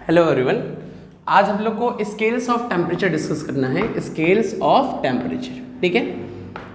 Hello everyone, आज हम लोग को स्केल्स ऑफ टेम्परेचर डिस्कस करना है। स्केल्स ऑफ टेम्परेचर, ठीक है।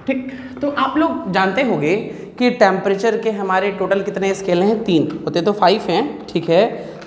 ठीक, तो आप लोग जानते होंगे कि टेम्परेचर के हमारे टोटल कितने स्केल हैं? 3 होते तो 5 हैं, ठीक है।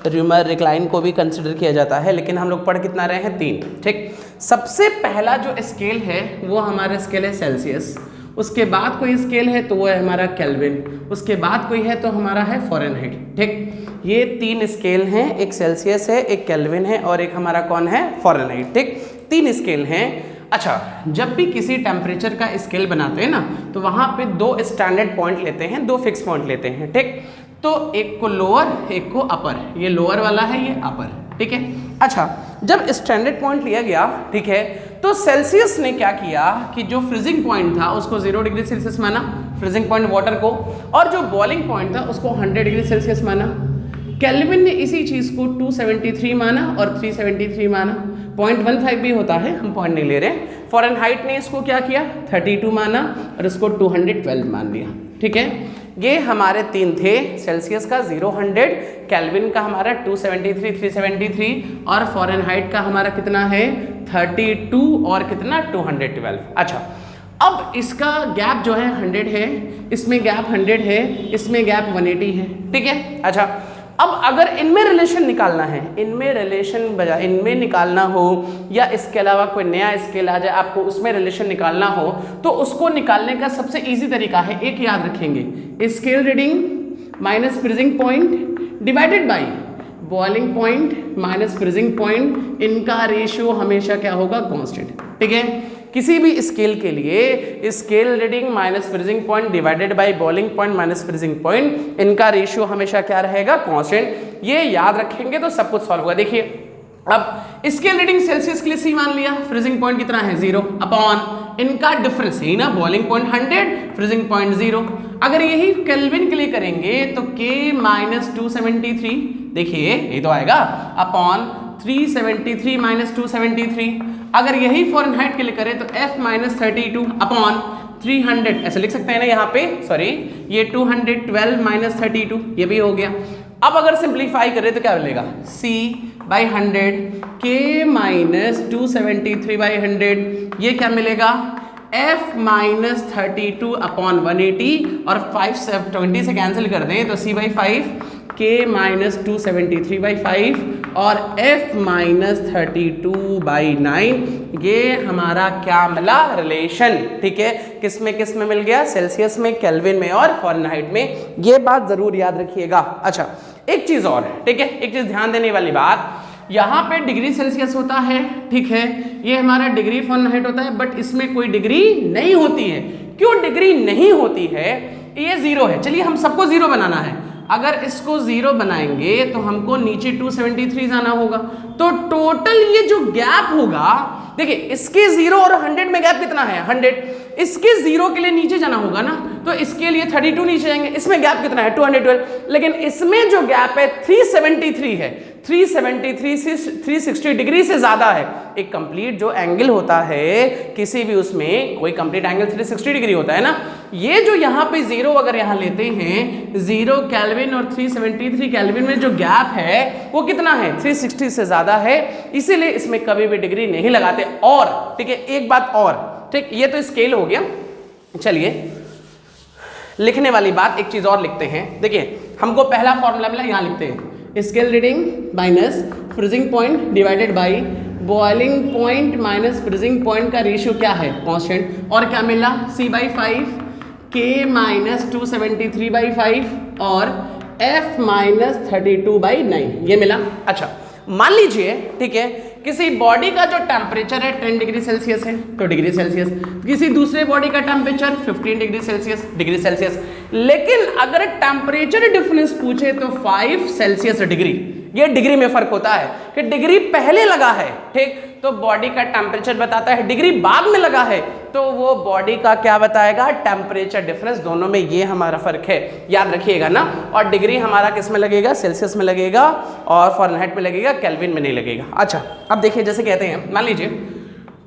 र्यूमर रिक्लाइन को भी कंसिडर किया जाता है, लेकिन हम लोग पढ़ कितना रहे हैं? 3, ठीक। सबसे पहला जो स्केल है वो हमारा स्केल है सेल्सियस। उसके बाद कोई स्केल है तो वो है हमारा केल्विन। उसके बाद कोई है तो हमारा है फ़ारेनहाइट, ठीक। ये 3 स्केल हैं, एक सेल्सियस है, एक केल्विन है और एक हमारा कौन है? फ़ारेनहाइट, ठीक। 3 स्केल हैं। अच्छा, जब भी किसी टेम्परेचर का स्केल बनाते हैं ना तो वहाँ पे 2 स्टैंडर्ड पॉइंट लेते हैं, 2 फिक्स पॉइंट लेते हैं, ठीक। तो एक को लोअर, एक को अपर। ये लोअर वाला है, ये अपर, ठीक है। अच्छा, जब स्टैंडर्ड पॉइंट लिया गया, ठीक है, तो सेल्सियस ने क्या किया कि जो फ्रीजिंग पॉइंट था उसको 0 डिग्री सेल्सियस माना, फ्रीजिंग पॉइंट वाटर को, और जो बॉइलिंग पॉइंट था उसको 100 डिग्री सेल्सियस माना। केल्विन ने इसी चीज़ को 273 माना और 373 माना। 0.15 भी होता है, हम पॉइंट नहीं ले रहे। फ़ारेनहाइट ने इसको क्या किया? 32 माना और इसको 212 मान लिया, ठीक है। ये हमारे 3 थे, सेल्सियस का 0-100, केल्विन का हमारा 273, 373 और फ़ारेनहाइट का हमारा कितना है? 32 और कितना? 212। अच्छा, अब इसका गैप जो है 100 है, इसमें गैप 100 है, इसमें गैप 180 है, ठीक है। अच्छा, अब अगर इनमें रिलेशन निकालना है, इनमें रिलेशन बजाय इनमें निकालना हो या इसके अलावा कोई नया स्केल आ जाए आपको उसमें रिलेशन निकालना हो, तो उसको निकालने का सबसे इजी तरीका है, एक याद रखेंगे, scale reading minus freezing point divided by boiling point minus freezing point. इनका रेशियो हमेशा क्या होगा? कांस्टेंट, ठीक है। किसी भी स्केल के लिए scale reading minus freezing point divided by boiling point minus freezing point, इनका रेशियो हमेशा क्या रहेगा? कांस्टेंट। ये याद रखेंगे तो सब कुछ सॉल्व होगा। देखिए, अब स्केल रीडिंग सेल्सियस के लिए C मान लिया, फ्रीजिंग पॉइंट कितना है? 0 अपॉन इनका डिफरेंस है ना, बॉइलिंग पॉइंट 100, फ्रीजिंग पॉइंट 0। अगर यही केल्विन के लिए करेंगे तो K माइनस 273, देखिए ये तो आएगा अपॉन 373 माइनस 273। अगर यही फ़ारेनहाइट के लिए करें तो F माइनस 32 अपॉन 300, ऐसे लिख सकते हैं ना यहाँ पे, सॉरी, ये 212 माइनस 32, ये भी हो गया। अब अगर सिंप्लीफाई करें तो क्या मिलेगा? C by 100, K minus 273 by 100, ये क्या मिलेगा? F माइनस 32 अपॉन 180 और 520 से कैंसिल कर दें तो C by 5, K minus 273 by 5 और F माइनस 32 बाई 9। ये हमारा क्या मिला? रिलेशन, ठीक है। किस में मिल गया? सेल्सियस में, केल्विन में और फ़ारेनहाइट में। ये बात जरूर याद रखिएगा। अच्छा, एक चीज और है, ठीक है, एक चीज ध्यान देने वाली बात, यहाँ पे डिग्री सेल्सियस होता है, ठीक है, ये हमारा डिग्री फ़ारेनहाइट होता है, बट इसमें कोई डिग्री नहीं होती है। क्यों डिग्री नहीं होती है? ये 0 है। चलिए, हम सबको 0 बनाना है। अगर इसको 0 बनाएंगे तो हमको नीचे 273 जाना होगा, तो टोटल ये जो गैप होगा, देखिए इसके 0 और 100 में गैप कितना है? 100। इसके 0 के लिए नीचे जाना होगा ना, तो इसके लिए 32 नीचे जाएंगे, इसमें गैप कितना है? 212। लेकिन इसमें जो गैप है 373 है, 373 से 360 डिग्री से ज्यादा है। एक कंप्लीट जो एंगल होता है किसी भी, उसमें कोई कंप्लीट एंगल 360 डिग्री होता है ना। ये जो यहाँ पे 0 अगर यहाँ लेते हैं, 0 केल्विन और 373 केल्विन में जो गैप है वो कितना है? 360 से ज्यादा है, इसीलिए इसमें कभी भी डिग्री नहीं लगाते। और ठीक है, एक बात और, ठीक, ये तो स्केल हो गया। चलिए, लिखने वाली बात एक चीज और लिखते हैं। देखिए, हमको पहला फॉर्मूला मिला, यहाँ लिखते हैं, scale reading minus freezing point divided by boiling point minus freezing point का रेशियो क्या है? कांस्टेंट। और क्या मिला? C by 5, K minus 273 by 5 और F माइनस 32 बाई 9, ये मिला। अच्छा, मान लीजिए, ठीक है, किसी बॉडी का जो टेम्परेचर है 10 डिग्री सेल्सियस है तो डिग्री सेल्सियस, किसी दूसरे बॉडी का temperature 15 degree Celsius, degree Celsius. लेकिन अगर टेम्परेचर डिफरेंस पूछे तो 5 सेल्सियस डिग्री। ये डिग्री में फर्क होता है कि डिग्री पहले लगा है, ठीक, तो बॉडी का टेम्परेचर बताता है, डिग्री बाद में लगा है तो वो बॉडी का क्या बताएगा? Temperature difference. दोनों में ये हमारा फर्क है, याद रखिएगा ना। और डिग्री हमारा किस में लगेगा? सेल्सियस में लगेगा और फ़ारेनहाइट में लगेगा, केल्विन में नहीं लगेगा। अच्छा, अब देखिए, जैसे कहते हैं, मान लीजिए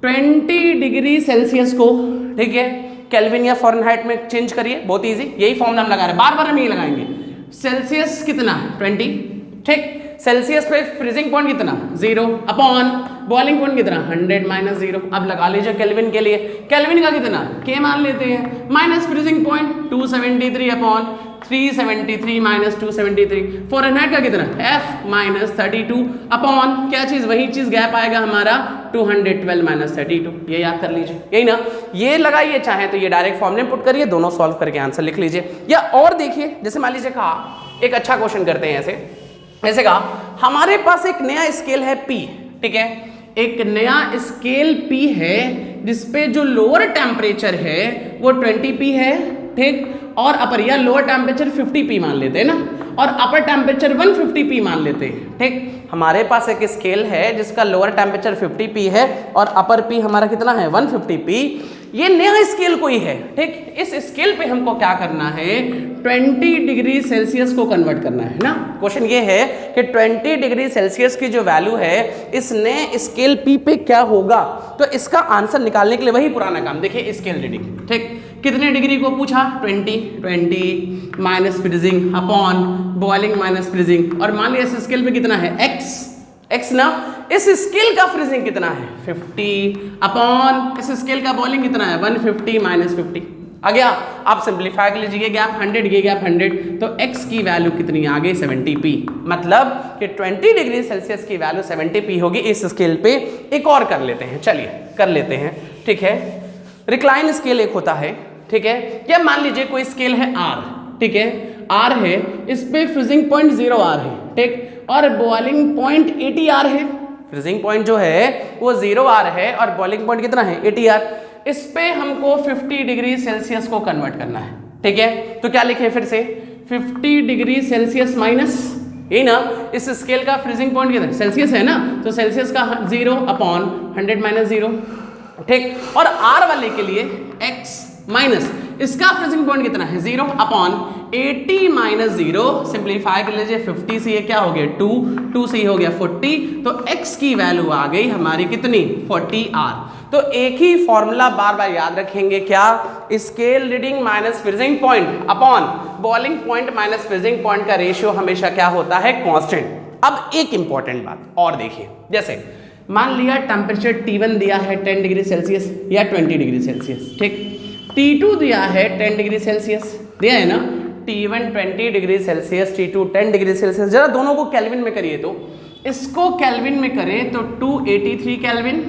20 डिग्री सेल्सियस को, ठीक है, केल्विन या फ़ारेनहाइट में चेंज करिए, बहुत ईजी, यही फॉर्मूला हम लगा रहे हैं, बार बार हम ये लगाएंगे। सेल्सियस कितना? 20, ठीक, सेल्सियस पे फ्रीजिंग पॉइंट कितना 0 अपॉन बॉइलिंग पॉइंट कितना 100 माइनस 0। अब लगा लीजिए केल्विन के लिए, केल्विन का कितना K मान लेते हैं, minus freezing point 273 upon 373 minus 273, Fahrenheit का कितना F माइनस 32 अपॉन क्या चीज़, वही चीज़ गैप आएगा हमारा 212 माइनस 32, ये याद कर लीजिए, यही ना। ये लगाइए, चाहे तो ये डायरेक्ट फॉर्मूले में पुट करिए, दोनों सॉल्व करके आंसर लिख लीजिए। या और देखिए, जैसे मान लीजिए कहा एक अच्छा क्वेश्चन करते हैं, ऐसे कहा हमारे पास एक नया स्केल है P, ठीक है, एक नया स्केल P है जिसपे जो लोअर टेम्परेचर है वो 20P है, ठीक, और अपर या लोअर टेम्परेचर 50P मान लेते हैं ना, और अपर टेम्परेचर 150P मान लेते हैं, ठीक। हमारे पास एक स्केल है जिसका लोअर टेम्परेचर 50P है और अपर P हमारा कितना है 150P। ये नया स्केल कोई है, ठीक, इस स्केल पे हमको क्या करना है 20 डिग्री सेल्सियस को कन्वर्ट करना है ना। क्वेश्चन ये है कि 20 डिग्री सेल्सियस की जो वैल्यू है इस नए स्केल P पे क्या होगा, तो इसका आंसर निकालने के लिए वही पुराना काम, देखिए स्केल रीडिंग, ठीक, कितने डिग्री को पूछा 20 minus freezing upon boiling minus freezing, और मान लिया इस स्केल पे कितना है x ना, इस स्केल का फ्रीजिंग कितना है 50 अपॉन इस स्केल का बॉइलिंग कितना है 150 माइनस 50 आ गया। आप सिंप्लीफाई कर लीजिए, ये गैप 100, ये गैप 100, तो x की वैल्यू कितनी आ गई 70p, मतलब कि 20 डिग्री सेल्सियस की वैल्यू 70p होगी इस स्केल पे। एक और कर लेते हैं, चलिए कर लेते हैं, ठीक है। रिक्लाइन स्केल एक होता है, ठीक है, या मान लीजिए कोई स्केल है R, ठीक है, R है, इस पे फ्रीजिंग पॉइंट 0R है, ठीक, और बॉइलिंग पॉइंट 80R है। फ्रीजिंग पॉइंट जो है वो 0R है और बॉइलिंग पॉइंट कितना है 80R। इस पे हमको 50 डिग्री सेल्सियस को कन्वर्ट करना है, ठीक है, तो क्या लिखे फिर से 50 डिग्री सेल्सियस माइनस, यही ना, इस स्केल का फ्रीजिंग पॉइंट कितना सेल्सियस है ना, तो सेल्सियस का 0 अपॉन 100 माइनस 0, ठीक, और R वाले के लिए x माइनस इसका फ्रीजिंग पॉइंट कितना है 0 अपॉन 80 माइनस 0, सिंप्लीफाई कर लीजिए 50 से ये क्या हो गया 2 से हो गया 40, तो x की वैल्यू आ गई हमारी कितनी 40R। तो एक ही फॉर्मूला बार बार याद रखेंगे, क्या, scale reading minus freezing point upon boiling point minus freezing point का रेशियो हमेशा क्या होता है कांस्टेंट। अब एक इंपॉर्टेंट बात और देखिए, जैसे मान लिया टेम्परेचर T1 दिया है 10 डिग्री सेल्सियस या 20 डिग्री सेल्सियस, ठीक, T2 दिया है 10 डिग्री सेल्सियस, दिया है ना, T1 20 degree Celsius, T2 10 degree Celsius. जरा दोनों को केल्विन में करिए, तो इसको केल्विन में करें तो 283 केल्विन,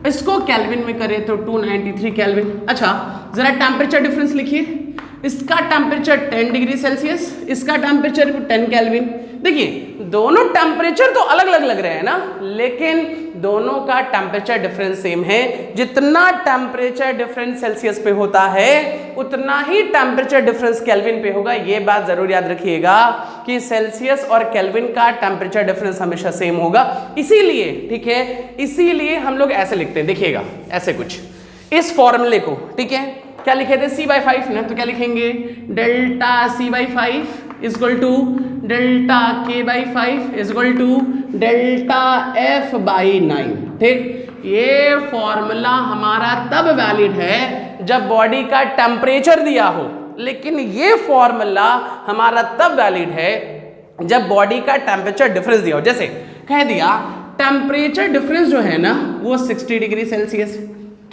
इसको केल्विन में करें तो 293 केल्विन। अच्छा, जरा टेम्परेचर डिफरेंस लिखिए, इसका टेम्परेचर 10 डिग्री सेल्सियस, इसका टेम्परेचर 10 केल्विन। देखिए दोनों टेम्परेचर तो अलग अलग लग रहे हैं ना, लेकिन दोनों का टेम्परेचर डिफरेंस सेम है। जितना टेम्परेचर डिफरेंस सेल्सियस पे होता है उतना ही टेम्परेचर डिफरेंस केल्विन पे होगा। ये बात जरूर याद रखिएगा कि सेल्सियस और केल्विन का टेम्परेचर डिफरेंस हमेशा सेम होगा। इसीलिए, ठीक है, इसीलिए हम लोग ऐसे लिखते हैं, देखिएगा ऐसे कुछ इस फॉर्मूले को, ठीक है, क्या लिखे थे C/5 ना, तो क्या लिखेंगे delta C/5 equal to delta K/5 equal to delta F/9, ठीक। ये फॉर्मूला हमारा तब वैलिड है जब बॉडी का टेम्परेचर दिया हो, लेकिन ये फॉर्मूला हमारा तब वैलिड है जब बॉडी का टेम्परेचर डिफरेंस दिया हो। जैसे कह दिया टेम्परेचर डिफरेंस जो है ना वो 60 डिग्री सेल्सियस,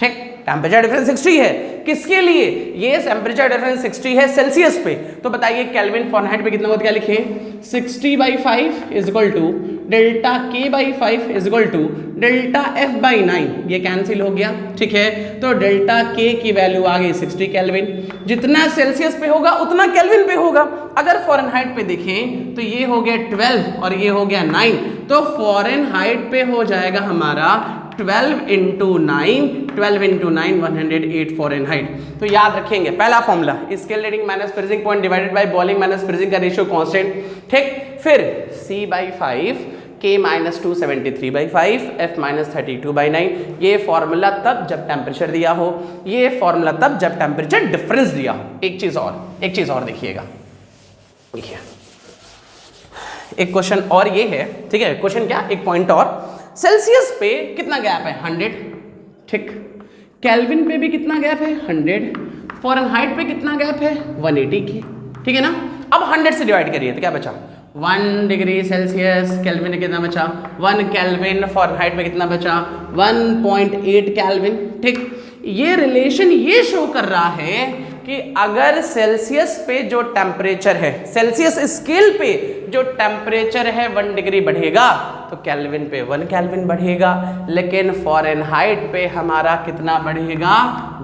ठीक, टेम्परेचर डिफरेंस 60 है, किसके लिए, ये टेम्परेचर डिफरेंस 60 है सेल्सियस पे, तो बताइए केल्विन फ़ारेनहाइट पे कितना होता, क्या लिखे 60/5 is equal to delta K/5 is equal to delta F/9, ये कैंसिल हो गया, ठीक है, तो डेल्टा K की वैल्यू आ गई 60 केल्विन। जितना सेल्सियस पे होगा उतना केल्विन पे होगा। अगर फ़ारेनहाइट पे देखें तो ये हो गया 12 और ये हो गया 9, तो फ़ारेनहाइट पे हो जाएगा हमारा 12 × 9 108 फ़ारेनहाइट। तो याद रखेंगे पहला formula scale reading minus freezing point divided by boiling minus freezing का रेशियो कांस्टेंट, ठीक। फिर C/5 K minus 273/5 F minus 32/9, ये फॉर्मूला तब जब टेम्परेचर दिया हो, ये फॉर्मूला तब जब टेम्परेचर डिफरेंस दिया हो। एक चीज और देखिएगा, देखिए एक क्वेश्चन और ये है, ठीक है, क्वेश्चन क्या, एक पॉइंट और, सेल्सियस पे कितना गैप है 100, ठीक, केल्विन पे भी कितना गैप है 100, फ़ारेनहाइट पे कितना गैप है 180 की, ठीक है ना। अब 100 से डिवाइड करिए तो क्या बचा 1 डिग्री सेल्सियस, केल्विन में कितना बचा 1 केल्विन, फ़ारेनहाइट में कितना बचा 1.8 केल्विन। ठीक, ये रिलेशन ये शो कर रहा है कि अगर सेल्सियस पे जो टेम्परेचर है, सेल्सियस स्केल पे जो टेम्परेचर है 1 डिग्री बढ़ेगा तो केल्विन पे 1 केल्विन बढ़ेगा, लेकिन फ़ारेनहाइट पे हमारा कितना बढ़ेगा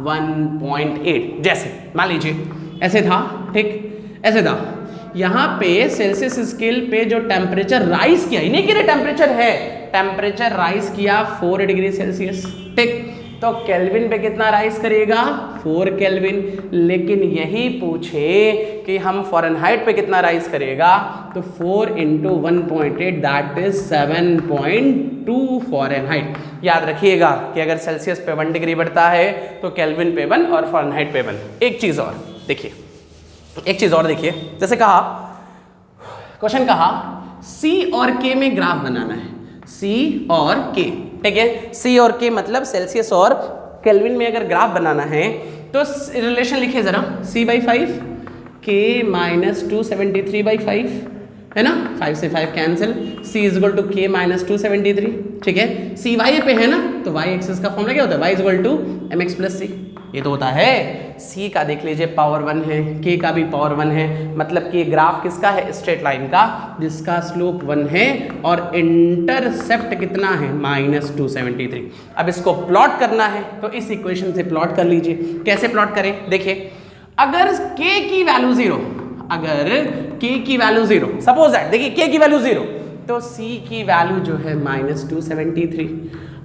1.8। जैसे मान लीजिए ऐसे था, ठीक ऐसे था, यहाँ पे सेल्सियस स्केल पे जो टेम्परेचर राइज किया, नहीं कि टेम्परेचर है, टेम्परेचर राइज किया 4 डिग्री सेल्सियस, ठीक, तो केल्विन पे कितना राइज करेगा 4 केल्विन। लेकिन यही पूछे कि हम फ़ारेनहाइट पे कितना राइज करेगा तो 4 × 1.8 दैट इज 7.2 फ़ारेनहाइट। याद रखिएगा कि अगर सेल्सियस पे 1 डिग्री बढ़ता है तो केल्विन पे 1 और फ़ारेनहाइट पे 1। एक चीज़ और देखिए, एक चीज़ और देखिए, जैसे कहा क्वेश्चन कहा C और K में ग्राफ बनाना है, C और K, ठीक है, C और K मतलब सेल्सियस और केल्विन में अगर ग्राफ बनाना है तो रिलेशन लिखिए जरा, C/5 K - 273/5 है ना, 5 से 5 कैंसिल, C = K - 273, ठीक है। C y पे है ना तो y एक्सिस का फॉर्मूला क्या होता है, y = mx + c, ये तो होता है। C का देख लीजिए पावर 1 है, K का भी पावर 1 है, मतलब कि ग्राफ किसका है, स्ट्रेट लाइन का, जिसका स्लोप 1 है और इंटरसेप्ट कितना है -273। अब इसको प्लॉट करना है तो इस इक्वेशन से प्लॉट कर लीजिए। कैसे प्लॉट करें, देखिए अगर K की वैल्यू 0, अगर K की वैल्यू 0, सपोज दैट, देखिए K की वैल्यू 0 तो C की वैल्यू जो है -273,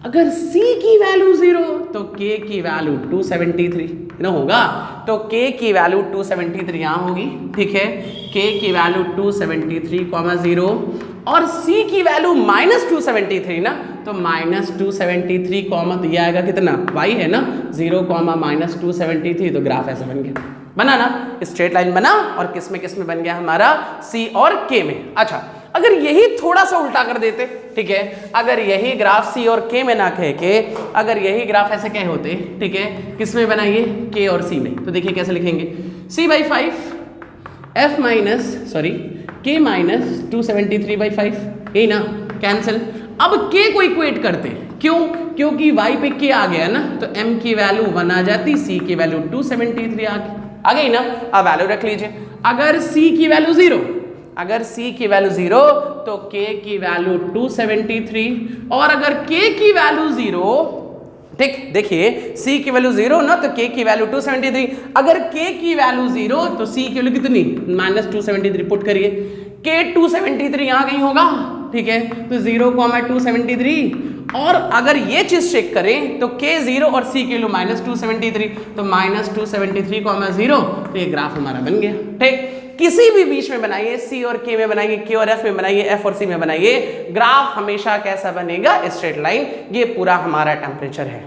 अगर C की वैल्यू 0 तो K की वैल्यू 273 ना होगा, तो K की वैल्यू 273 यहाँ होगी, ठीक है, K की वैल्यू 273,0 और C की वैल्यू -273 ना, तो -273, तो ये आएगा कितना, y है ना 0, -273, तो ग्राफ ऐसा बन गया, बना ना, स्ट्रेट लाइन बना, और किस में बन गया हमारा C और K में। अच्छा, अगर यही थोड़ा सा उल्टा कर देते, ठीक है, अगर यही ग्राफ C और K में ना कह के अगर यही ग्राफ ऐसे कहे होते, ठीक है, किस में बनाइए, K और C में, तो देखिए कैसे लिखेंगे, C/5 K - 273/5, यही ना, कैंसिल। अब K को इक्वेट करते, क्यों, क्योंकि y पे K आ गया ना, तो m की वैल्यू 1 आ जाती, C की वैल्यू 273 आ गई ना। अब वैल्यू रख लीजिए, अगर C की वैल्यू 0, अगर C की वैल्यू 0 तो K की वैल्यू 273, और अगर K की वैल्यू 0, ठीक, देखिए C की वैल्यू 0 ना, तो K की वैल्यू 273, अगर K की वैल्यू 0 तो C की वैल्यू कितनी -273 पुट करिए, K 273 यहाँ कहीं होगा, ठीक है, तो 0, 273, और अगर ये चीज चेक करें तो K 0 और C की वैल्यू -273, तो -273, 0, तो ये ग्राफ हमारा बन गया, ठीक। किसी भी बीच में बनाइए, C और K में बनाइए, K और F में बनाइए, F और C में बनाइए, ग्राफ हमेशा कैसा बनेगा, स्ट्रेट लाइन। ये पूरा हमारा टेम्परेचर है।